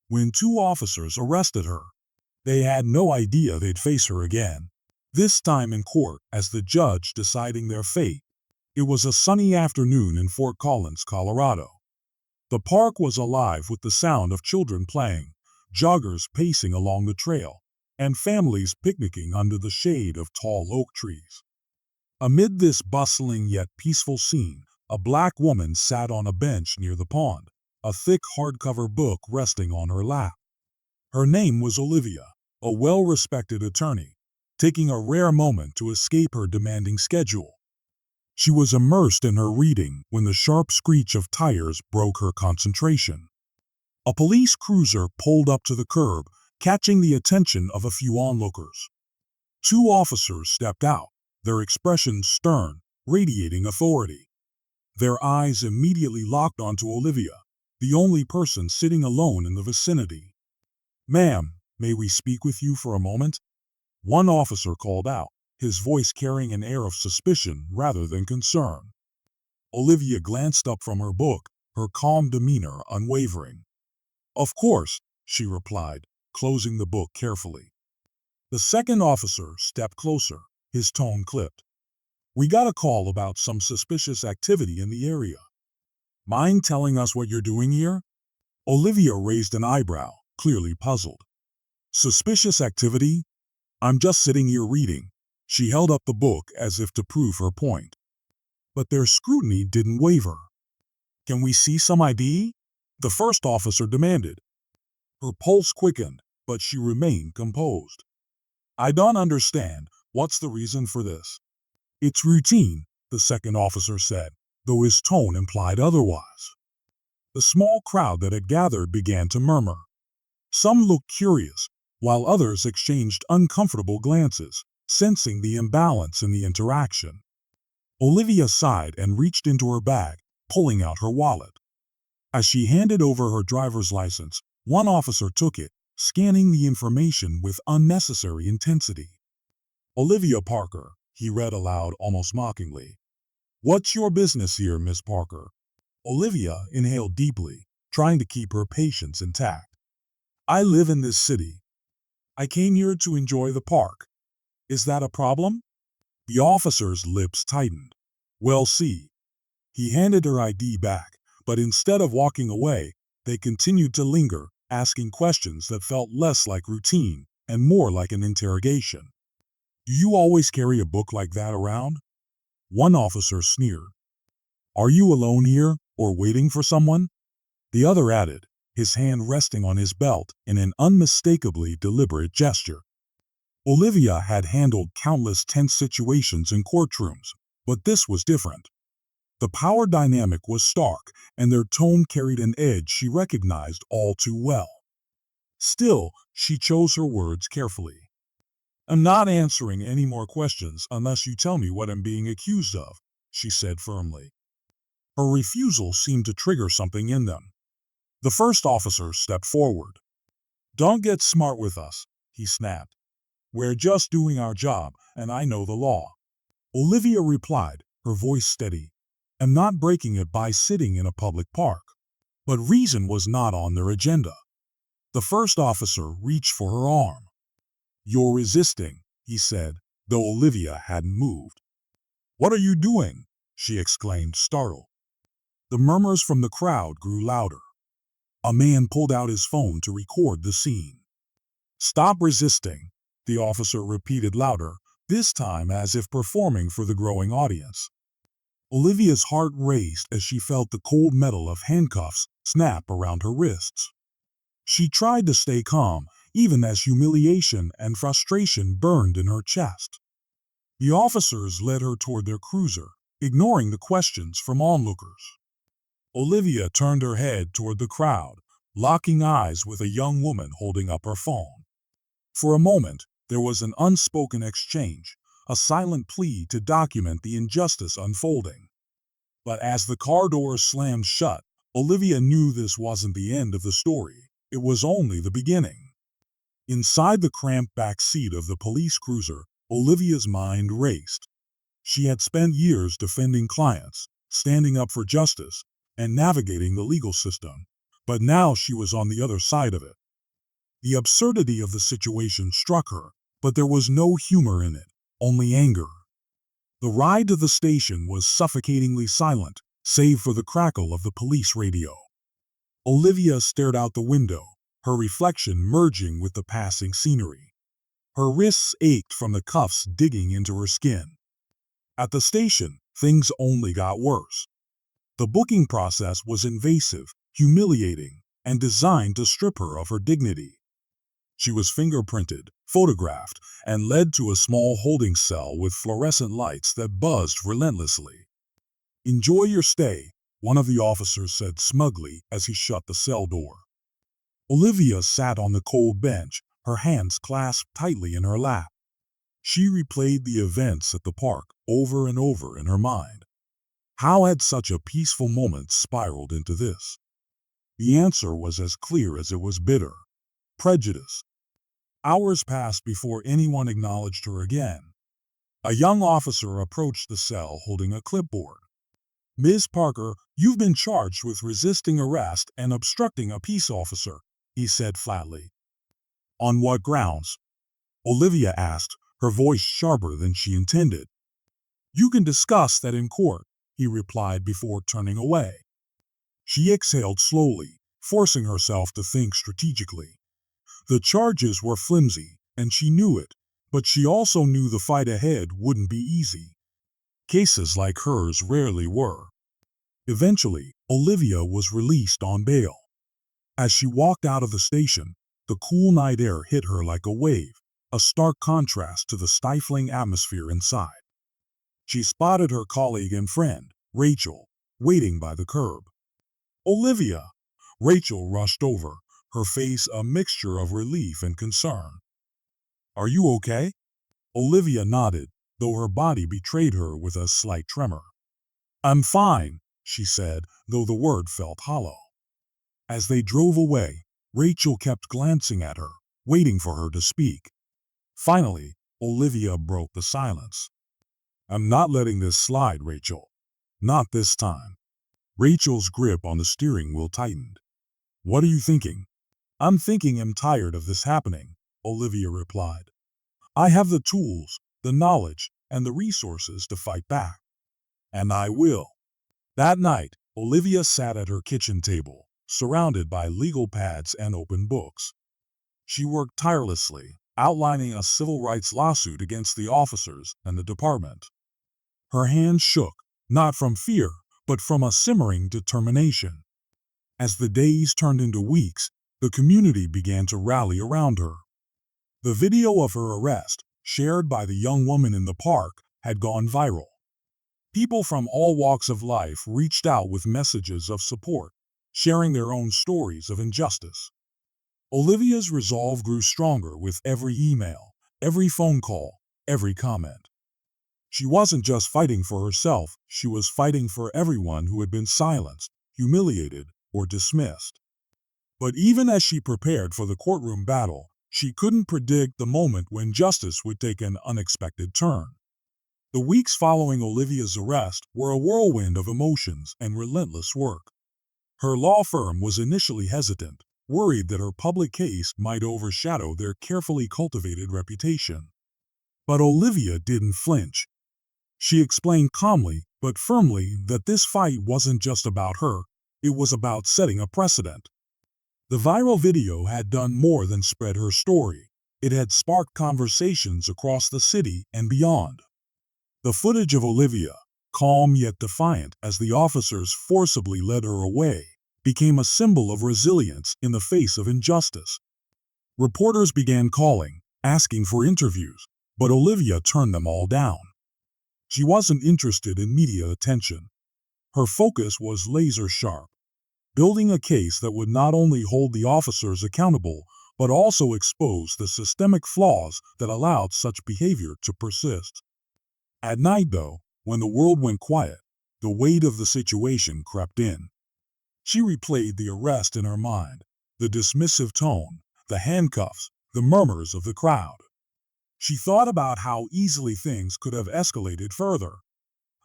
when two officers arrested her. They had no idea they'd face her again, this time in court as the judge deciding their fate. It was a sunny afternoon in Fort Collins, Colorado. The park was alive with the sound of children playing, joggers pacing along the trail, and families picnicking under the shade of tall oak trees. Amid this bustling yet peaceful scene, a black woman sat on a bench near the pond, a thick hardcover book resting on her lap. Her name was Olivia, a well-respected attorney, taking a rare moment to escape her demanding schedule. She was immersed in her reading when the sharp screech of tires broke her concentration. A police cruiser pulled up to the curb, catching the attention of a few onlookers. Two officers stepped out, their expressions stern, radiating authority. Their eyes immediately locked onto Olivia, the only person sitting alone in the vicinity. "Ma'am, may we speak with you for a moment?" One officer called out, his voice carrying an air of suspicion rather than concern. Olivia glanced up from her book, her calm demeanor unwavering. "Of course," she replied, closing the book carefully. The second officer stepped closer, his tone clipped. "We got a call about some suspicious activity in the area. Mind telling us what you're doing here?" Olivia raised an eyebrow, clearly puzzled. "Suspicious activity? I'm just sitting here reading." She held up the book as if to prove her point. But their scrutiny didn't waver. "Can we see some ID?" the first officer demanded. Her pulse quickened, but she remained composed. "I don't understand. What's the reason for this?" "It's routine," the second officer said, though his tone implied otherwise. The small crowd that had gathered began to murmur. Some looked curious, while others exchanged uncomfortable glances, sensing the imbalance in the interaction. Olivia sighed and reached into her bag, pulling out her wallet. As she handed over her driver's license, one officer took it, scanning the information with unnecessary intensity. "Olivia Parker," he read aloud almost mockingly. "What's your business here, Miss Parker?" Olivia inhaled deeply, trying to keep her patience intact. "I live in this city. I came here to enjoy the park. Is that a problem?" The officer's lips tightened. "Well, see." He handed her ID back, but instead of walking away, they continued to linger, asking questions that felt less like routine and more like an interrogation. "Do you always carry a book like that around?" One officer sneered. "Are you alone here, or waiting for someone?" The other added, his hand resting on his belt in an unmistakably deliberate gesture. Olivia had handled countless tense situations in courtrooms, but this was different. The power dynamic was stark, and their tone carried an edge she recognized all too well. Still, she chose her words carefully. "I'm not answering any more questions unless you tell me what I'm being accused of," she said firmly. Her refusal seemed to trigger something in them. The first officer stepped forward. "Don't get smart with us," he snapped. "We're just doing our job, and I know the law." Olivia replied, her voice steady. "I'm not breaking it by sitting in a public park." But reason was not on their agenda. The first officer reached for her arm. "You're resisting," he said, though Olivia hadn't moved. "What are you doing?" she exclaimed, startled. The murmurs from the crowd grew louder. A man pulled out his phone to record the scene. "Stop resisting," the officer repeated louder, this time as if performing for the growing audience. Olivia's heart raced as she felt the cold metal of handcuffs snap around her wrists. She tried to stay calm, even as humiliation and frustration burned in her chest. The officers led her toward their cruiser, ignoring the questions from onlookers. Olivia turned her head toward the crowd, locking eyes with a young woman holding up her phone. For a moment, there was an unspoken exchange, a silent plea to document the injustice unfolding. But as the car doors slammed shut, Olivia knew this wasn't the end of the story. It was only the beginning. Inside the cramped back seat of the police cruiser, Olivia's mind raced. She had spent years defending clients, standing up for justice, and navigating the legal system. But now she was on the other side of it. The absurdity of the situation struck her, but there was no humor in it, only anger. The ride to the station was suffocatingly silent, save for the crackle of the police radio. Olivia stared out the window, her reflection merging with the passing scenery. Her wrists ached from the cuffs digging into her skin. At the station, things only got worse. The booking process was invasive, humiliating, and designed to strip her of her dignity. She was fingerprinted, photographed, and led to a small holding cell with fluorescent lights that buzzed relentlessly. "Enjoy your stay," one of the officers said smugly as he shut the cell door. Olivia sat on the cold bench, her hands clasped tightly in her lap. She replayed the events at the park over and over in her mind. How had such a peaceful moment spiraled into this? The answer was as clear as it was bitter. Prejudice. Hours passed before anyone acknowledged her again. A young officer approached the cell holding a clipboard. "Ms. Parker, you've been charged with resisting arrest and obstructing a peace officer," he said flatly. "On what grounds?" Olivia asked, her voice sharper than she intended. "You can discuss that in court," he replied before turning away. She exhaled slowly, forcing herself to think strategically. The charges were flimsy, and she knew it, but she also knew the fight ahead wouldn't be easy. Cases like hers rarely were. Eventually, Olivia was released on bail. As she walked out of the station, the cool night air hit her like a wave, a stark contrast to the stifling atmosphere inside. She spotted her colleague and friend, Rachel, waiting by the curb. "Olivia!" Rachel rushed over, her face a mixture of relief and concern. "Are you okay?" Olivia nodded, though her body betrayed her with a slight tremor. "I'm fine," she said, though the word felt hollow. As they drove away, Rachel kept glancing at her, waiting for her to speak. Finally, Olivia broke the silence. "I'm not letting this slide, Rachel. Not this time." Rachel's grip on the steering wheel tightened. "What are you thinking?" "I'm thinking I'm tired of this happening," Olivia replied. "I have the tools, the knowledge, and the resources to fight back. And I will." That night, Olivia sat at her kitchen table, surrounded by legal pads and open books. She worked tirelessly, outlining a civil rights lawsuit against the officers and the department. Her hands shook, not from fear, but from a simmering determination. As the days turned into weeks, the community began to rally around her. The video of her arrest, shared by the young woman in the park, had gone viral. People from all walks of life reached out with messages of support, sharing their own stories of injustice. Olivia's resolve grew stronger with every email, every phone call, every comment. She wasn't just fighting for herself, she was fighting for everyone who had been silenced, humiliated, or dismissed. But even as she prepared for the courtroom battle, she couldn't predict the moment when justice would take an unexpected turn. The weeks following Olivia's arrest were a whirlwind of emotions and relentless work. Her law firm was initially hesitant, worried that her public case might overshadow their carefully cultivated reputation. But Olivia didn't flinch. She explained calmly but firmly that this fight wasn't just about her, it was about setting a precedent. The viral video had done more than spread her story. It had sparked conversations across the city and beyond. The footage of Olivia, calm yet defiant as the officers forcibly led her away, became a symbol of resilience in the face of injustice. Reporters began calling, asking for interviews, but Olivia turned them all down. She wasn't interested in media attention. Her focus was laser-sharp, building a case that would not only hold the officers accountable, but also expose the systemic flaws that allowed such behavior to persist. At night, though, when the world went quiet, the weight of the situation crept in. She replayed the arrest in her mind, the dismissive tone, the handcuffs, the murmurs of the crowd. She thought about how easily things could have escalated further.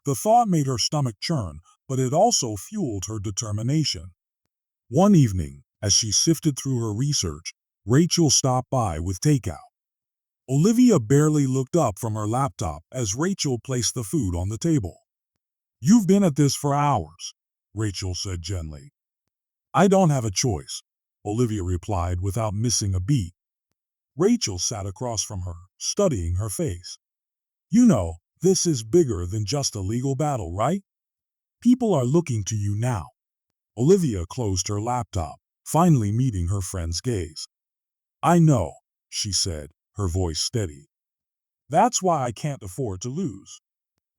The thought made her stomach churn, but it also fueled her determination. One evening, as she sifted through her research, Rachel stopped by with takeout. Olivia barely looked up from her laptop as Rachel placed the food on the table. "You've been at this for hours," Rachel said gently. "I don't have a choice," Olivia replied without missing a beat. Rachel sat across from her, studying her face. "You know, this is bigger than just a legal battle, right? People are looking to you now." Olivia closed her laptop, finally meeting her friend's gaze. "I know," she said, her voice steady. "That's why I can't afford to lose."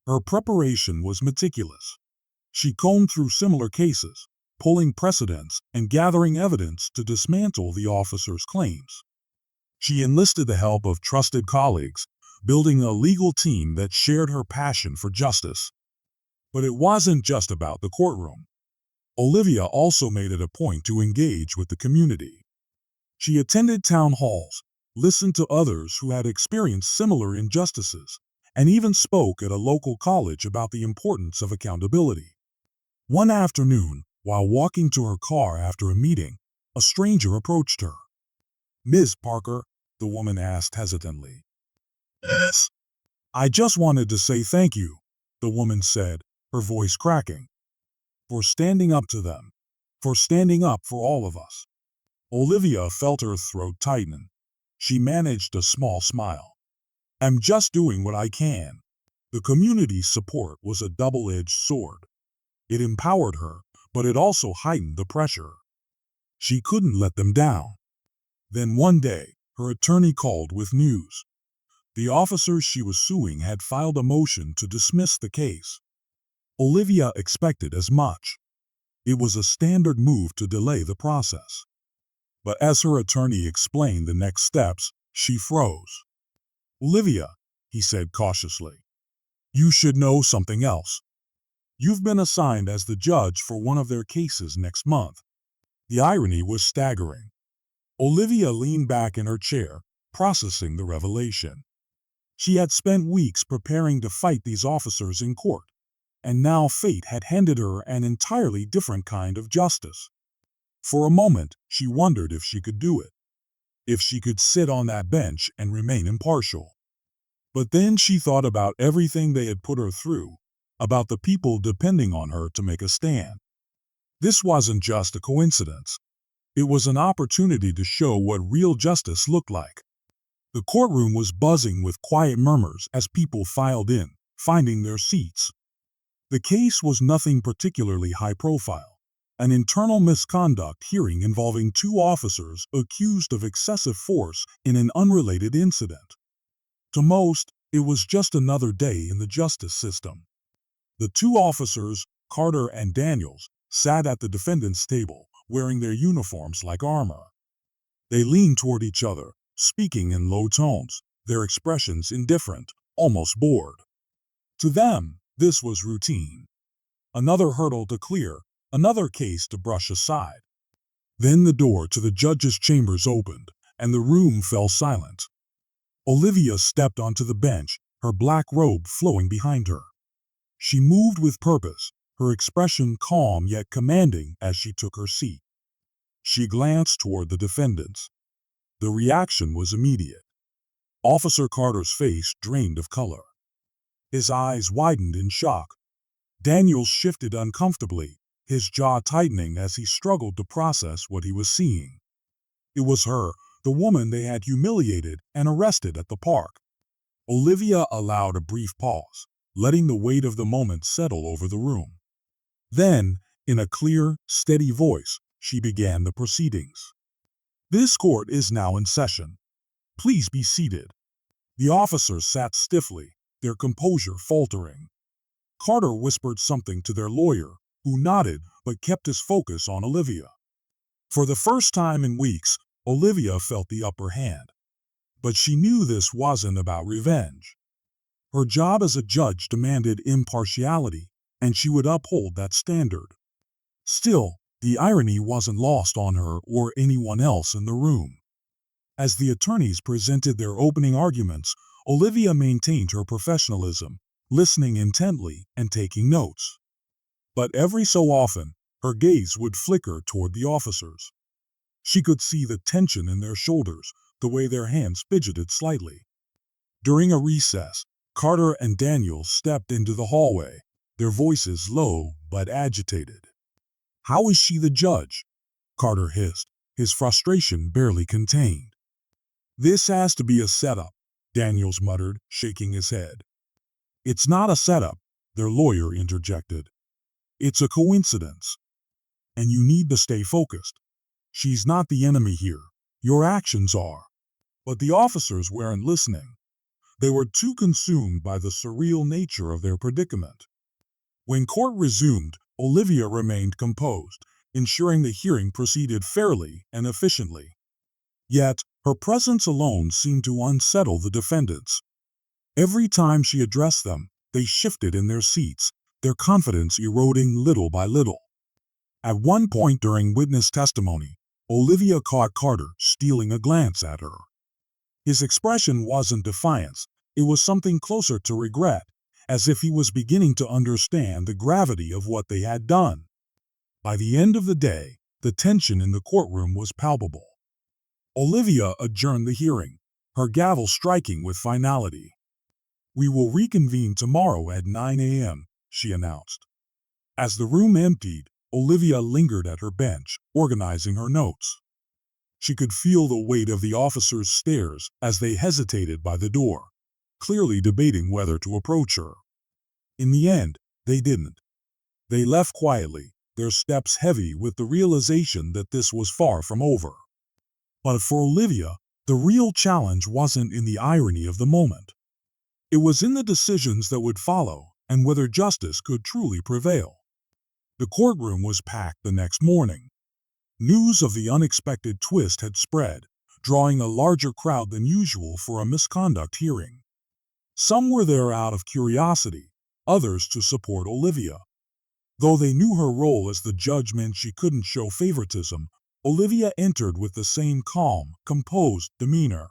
Her preparation was meticulous. She combed through similar cases, pulling precedents and gathering evidence to dismantle the officer's claims. She enlisted the help of trusted colleagues, building a legal team that shared her passion for justice. But it wasn't just about the courtroom. Olivia also made it a point to engage with the community. She attended town halls, listened to others who had experienced similar injustices, and even spoke at a local college about the importance of accountability. One afternoon, while walking to her car after a meeting, a stranger approached her. "Ms. Parker," the woman asked hesitantly. "Yes." "I just wanted to say thank you," the woman said, her voice cracking, "for standing up to them, for standing up for all of us." Olivia felt her throat tighten. She managed a small smile. "I'm just doing what I can." The community's support was a double-edged sword. It empowered her, but it also heightened the pressure. She couldn't let them down. Then one day, her attorney called with news. The officers she was suing had filed a motion to dismiss the case. Olivia expected as much. It was a standard move to delay the process. But as her attorney explained the next steps, she froze. "Olivia," he said cautiously, "you should know something else. You've been assigned as the judge for one of their cases next month." The irony was staggering. Olivia leaned back in her chair, processing the revelation. She had spent weeks preparing to fight these officers in court, and now fate had handed her an entirely different kind of justice. For a moment, she wondered if she could do it, if she could sit on that bench and remain impartial. But then she thought about everything they had put her through, about the people depending on her to make a stand. This wasn't just a coincidence. It was an opportunity to show what real justice looked like. The courtroom was buzzing with quiet murmurs as people filed in, finding their seats. The case was nothing particularly high profile. An internal misconduct hearing involving two officers accused of excessive force in an unrelated incident. To most, it was just another day in the justice system. The two officers, Carter and Daniels, sat at the defendant's table, wearing their uniforms like armor. They leaned toward each other, speaking in low tones, their expressions indifferent, almost bored. To them, this was routine. Another hurdle to clear, another case to brush aside. Then the door to the judge's chambers opened, and the room fell silent. Olivia stepped onto the bench, her black robe flowing behind her. She moved with purpose, her expression calm yet commanding as she took her seat. She glanced toward the defendants. The reaction was immediate. Officer Carter's face drained of color. His eyes widened in shock. Daniels shifted uncomfortably, his jaw tightening as he struggled to process what he was seeing. It was her, the woman they had humiliated and arrested at the park. Olivia allowed a brief pause, letting the weight of the moment settle over the room. Then, in a clear, steady voice, she began the proceedings. "This court is now in session. Please be seated." The officers sat stiffly, their composure faltering. Carter whispered something to their lawyer, who nodded but kept his focus on Olivia. For the first time in weeks, Olivia felt the upper hand. But she knew this wasn't about revenge. Her job as a judge demanded impartiality, and she would uphold that standard. Still, the irony wasn't lost on her or anyone else in the room. As the attorneys presented their opening arguments, Olivia maintained her professionalism, listening intently and taking notes. But every so often, Her gaze would flicker toward the officers. She could see the tension in their shoulders, the way their hands fidgeted slightly. During a recess, Carter and Daniel stepped into the hallway, their voices low but agitated. "How is she the judge?" Carter hissed, his frustration barely contained. "This has to be a setup," Daniels muttered, shaking his head. "It's not a setup," their lawyer interjected. "It's a coincidence. And you need to stay focused. She's not the enemy here. Your actions are." But the officers weren't listening. They were too consumed by the surreal nature of their predicament. When court resumed, Olivia remained composed, ensuring the hearing proceeded fairly and efficiently. Yet, her presence alone seemed to unsettle the defendants. Every time she addressed them, they shifted in their seats, their confidence eroding little by little. At one point during witness testimony, Olivia caught Carter stealing a glance at her. His expression wasn't defiance, it was something closer to regret, as if he was beginning to understand the gravity of what they had done. By the end of the day, the tension in the courtroom was palpable. Olivia adjourned the hearing, her gavel striking with finality. "We will reconvene tomorrow at 9 a.m., she announced. As the room emptied, Olivia lingered at her bench, organizing her notes. She could feel the weight of the officers' stares as they hesitated by the door, clearly debating whether to approach her. In the end, they didn't. They left quietly, their steps heavy with the realization that this was far from over. But for Olivia, the real challenge wasn't in the irony of the moment. It was in the decisions that would follow and whether justice could truly prevail. The courtroom was packed the next morning. News of the unexpected twist had spread, drawing a larger crowd than usual for a misconduct hearing. Some were there out of curiosity, others to support Olivia. Though they knew her role as the judge meant she couldn't show favoritism, Olivia entered with the same calm, composed demeanor.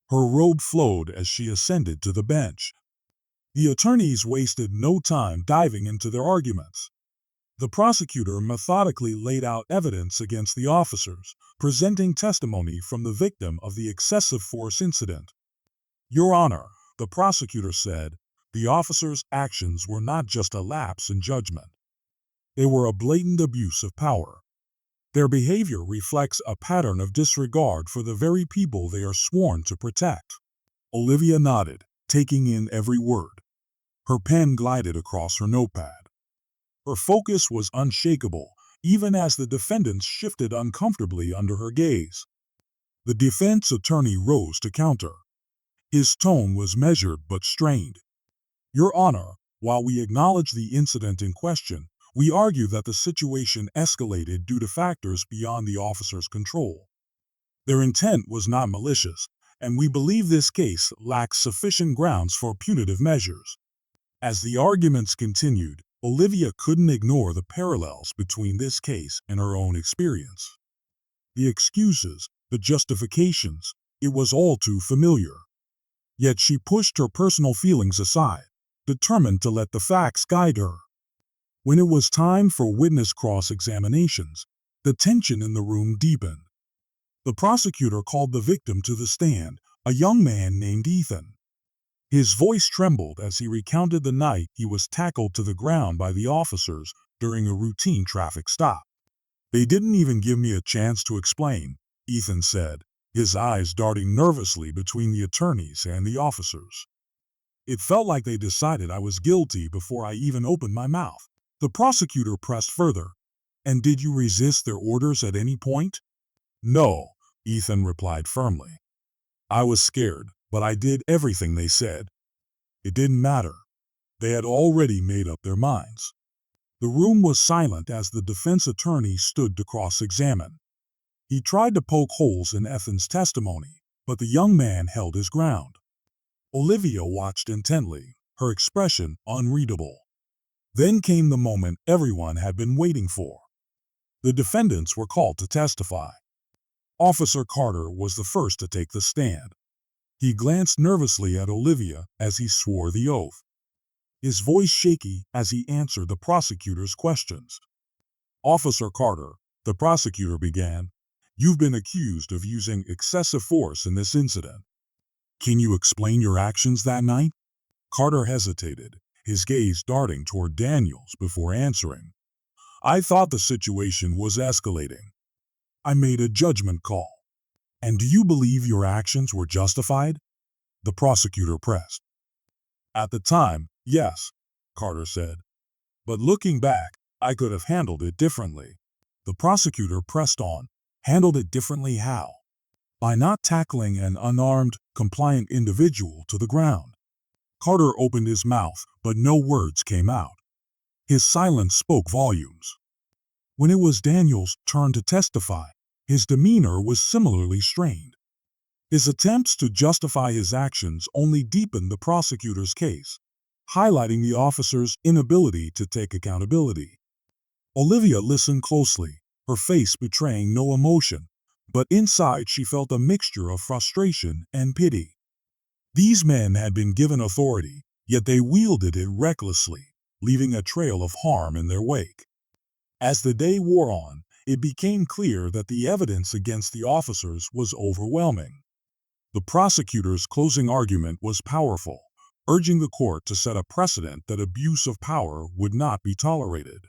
Her robe flowed as she ascended to the bench. The attorneys wasted no time diving into their arguments. The prosecutor methodically laid out evidence against the officers, presenting testimony from the victim of the excessive force incident. "Your Honor," the prosecutor said, "the officers' actions were not just a lapse in judgment. They were a blatant abuse of power. Their behavior reflects a pattern of disregard for the very people they are sworn to protect." Olivia nodded, taking in every word. Her pen glided across her notepad. Her focus was unshakable, even as the defendants shifted uncomfortably under her gaze. The defense attorney rose to counter. His tone was measured but strained. "Your Honor, while we acknowledge the incident in question, we argue that the situation escalated due to factors beyond the officers' control. Their intent was not malicious, and we believe this case lacks sufficient grounds for punitive measures." As the arguments continued, Olivia couldn't ignore the parallels between this case and her own experience. The excuses, the justifications, it was all too familiar. Yet she pushed her personal feelings aside, determined to let the facts guide her. When it was time for witness cross-examinations, the tension in the room deepened. The prosecutor called the victim to the stand, a young man named Ethan. His voice trembled as he recounted the night he was tackled to the ground by the officers during a routine traffic stop. "They didn't even give me a chance to explain," Ethan said, his eyes darting nervously between the attorneys and the officers. "It felt like they decided I was guilty before I even opened my mouth." The prosecutor pressed further. "And did you resist their orders at any point?" "No," Ethan replied firmly. "I was scared, but I did everything they said." It didn't matter. They had already made up their minds. The room was silent as the defense attorney stood to cross-examine. He tried to poke holes in Ethan's testimony, but the young man held his ground. Olivia watched intently, her expression unreadable. Then came the moment everyone had been waiting for. The defendants were called to testify. Officer Carter was the first to take the stand. He glanced nervously at Olivia as he swore the oath, his voice shaky as he answered the prosecutor's questions. Officer Carter, the prosecutor began, you've been accused of using excessive force in this incident. Can you explain your actions that night? Carter hesitated, his gaze darting toward Daniels before answering. I thought the situation was escalating. I made a judgment call. And do you believe your actions were justified? The prosecutor pressed. At the time, yes, Carter said. But looking back, I could have handled it differently. The prosecutor pressed on. Handled it differently how? By not tackling an unarmed, compliant individual to the ground. Carter opened his mouth, but no words came out. His silence spoke volumes. When it was Daniels' turn to testify, his demeanor was similarly strained. His attempts to justify his actions only deepened the prosecutor's case, highlighting the officer's inability to take accountability. Olivia listened closely, her face betraying no emotion, but inside she felt a mixture of frustration and pity. These men had been given authority, yet they wielded it recklessly, leaving a trail of harm in their wake. As the day wore on, it became clear that the evidence against the officers was overwhelming. The prosecutor's closing argument was powerful, urging the court to set a precedent that abuse of power would not be tolerated.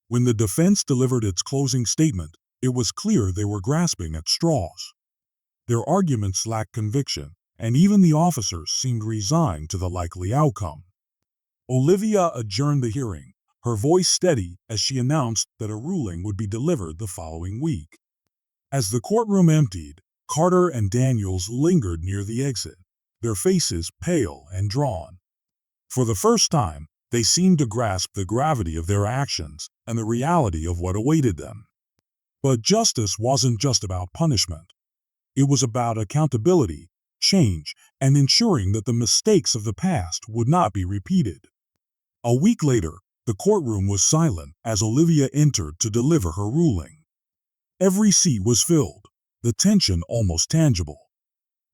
When the defense delivered its closing statement, it was clear they were grasping at straws. Their arguments lacked conviction, and even the officers seemed resigned to the likely outcome. Olivia adjourned the hearing, her voice steady as she announced that a ruling would be delivered the following week. As the courtroom emptied, Carter and Daniels lingered near the exit, their faces pale and drawn. For the first time, they seemed to grasp the gravity of their actions and the reality of what awaited them. But justice wasn't just about punishment. It was about accountability, change, and ensuring that the mistakes of the past would not be repeated. A week later, the courtroom was silent as Olivia entered to deliver her ruling. Every seat was filled, the tension almost tangible.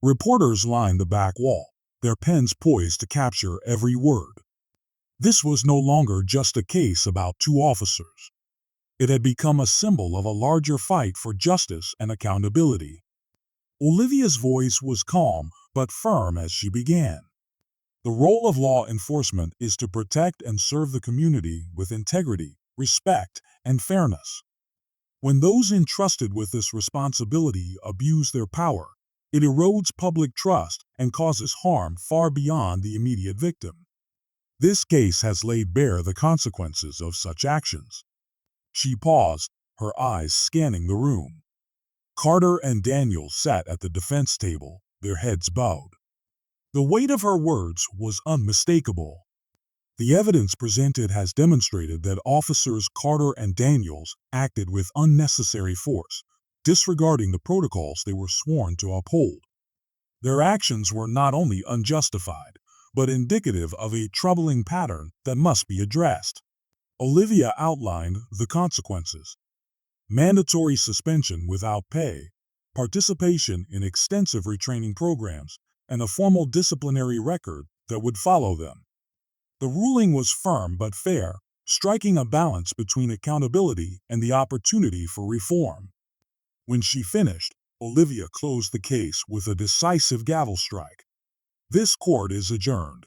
Reporters lined the back wall, their pens poised to capture every word. This was no longer just a case about two officers. It had become a symbol of a larger fight for justice and accountability. Olivia's voice was calm but firm as she began. The role of law enforcement is to protect and serve the community with integrity, respect, and fairness. When those entrusted with this responsibility abuse their power, it erodes public trust and causes harm far beyond the immediate victim. This case has laid bare the consequences of such actions. She paused, her eyes scanning the room. Carter and Daniels sat at the defense table, their heads bowed. The weight of her words was unmistakable. The evidence presented has demonstrated that officers Carter and Daniels acted with unnecessary force, disregarding the protocols they were sworn to uphold. Their actions were not only unjustified, but indicative of a troubling pattern that must be addressed. Olivia outlined the consequences: mandatory suspension without pay, participation in extensive retraining programs, and a formal disciplinary record that would follow them. The ruling was firm but fair, striking a balance between accountability and the opportunity for reform. When she finished, Olivia closed the case with a decisive gavel strike. This court is adjourned.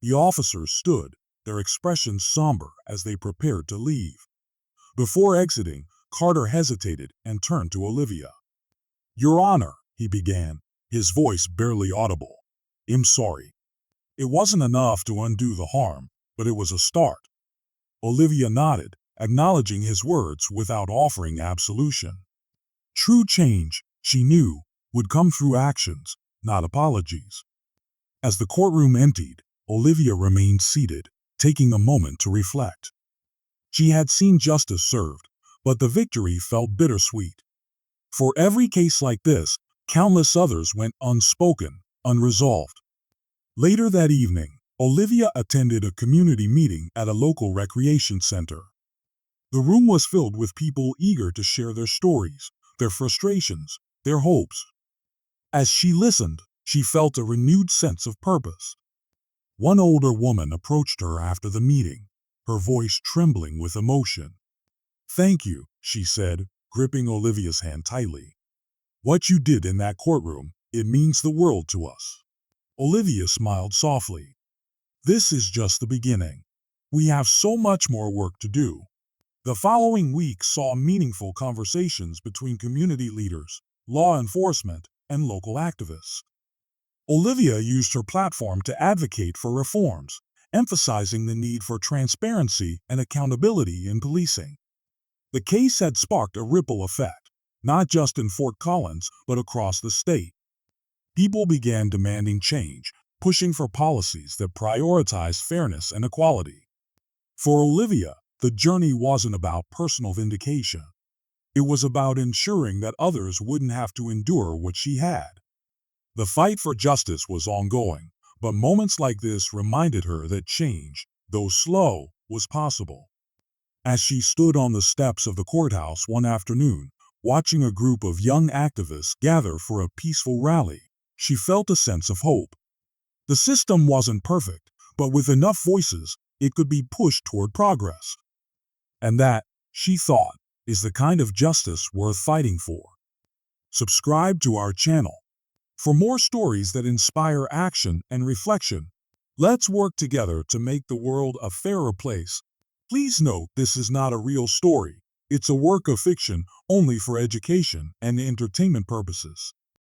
The officers stood, their expressions somber as they prepared to leave. Before exiting, Carter hesitated and turned to Olivia. Your Honor, he began, his voice barely audible. I'm sorry. It wasn't enough to undo the harm, but it was a start. Olivia nodded, acknowledging his words without offering absolution. True change, she knew, would come through actions, not apologies. As the courtroom emptied, Olivia remained seated, taking a moment to reflect. She had seen justice served, but the victory felt bittersweet. For every case like this, countless others went unspoken, unresolved. Later that evening, Olivia attended a community meeting at a local recreation center. The room was filled with people eager to share their stories, their frustrations, their hopes. As she listened, she felt a renewed sense of purpose. One older woman approached her after the meeting, her voice trembling with emotion. Thank you, she said, gripping Olivia's hand tightly. What you did in that courtroom, it means the world to us. Olivia smiled softly. This is just the beginning. We have so much more work to do. The following week saw meaningful conversations between community leaders, law enforcement, and local activists. Olivia used her platform to advocate for reforms, emphasizing the need for transparency and accountability in policing. The case had sparked a ripple effect, not just in Fort Collins, but across the state. People began demanding change, pushing for policies that prioritize fairness and equality. For Olivia, the journey wasn't about personal vindication. It was about ensuring that others wouldn't have to endure what she had. The fight for justice was ongoing, but moments like this reminded her that change, though slow, was possible. As she stood on the steps of the courthouse one afternoon, watching a group of young activists gather for a peaceful rally, she felt a sense of hope. The system wasn't perfect, but with enough voices, it could be pushed toward progress. And that, she thought, is the kind of justice worth fighting for. Subscribe to our channel for more stories that inspire action and reflection. Let's work together to make the world a fairer place. Please note this is not a real story. It's a work of fiction only for education and entertainment purposes.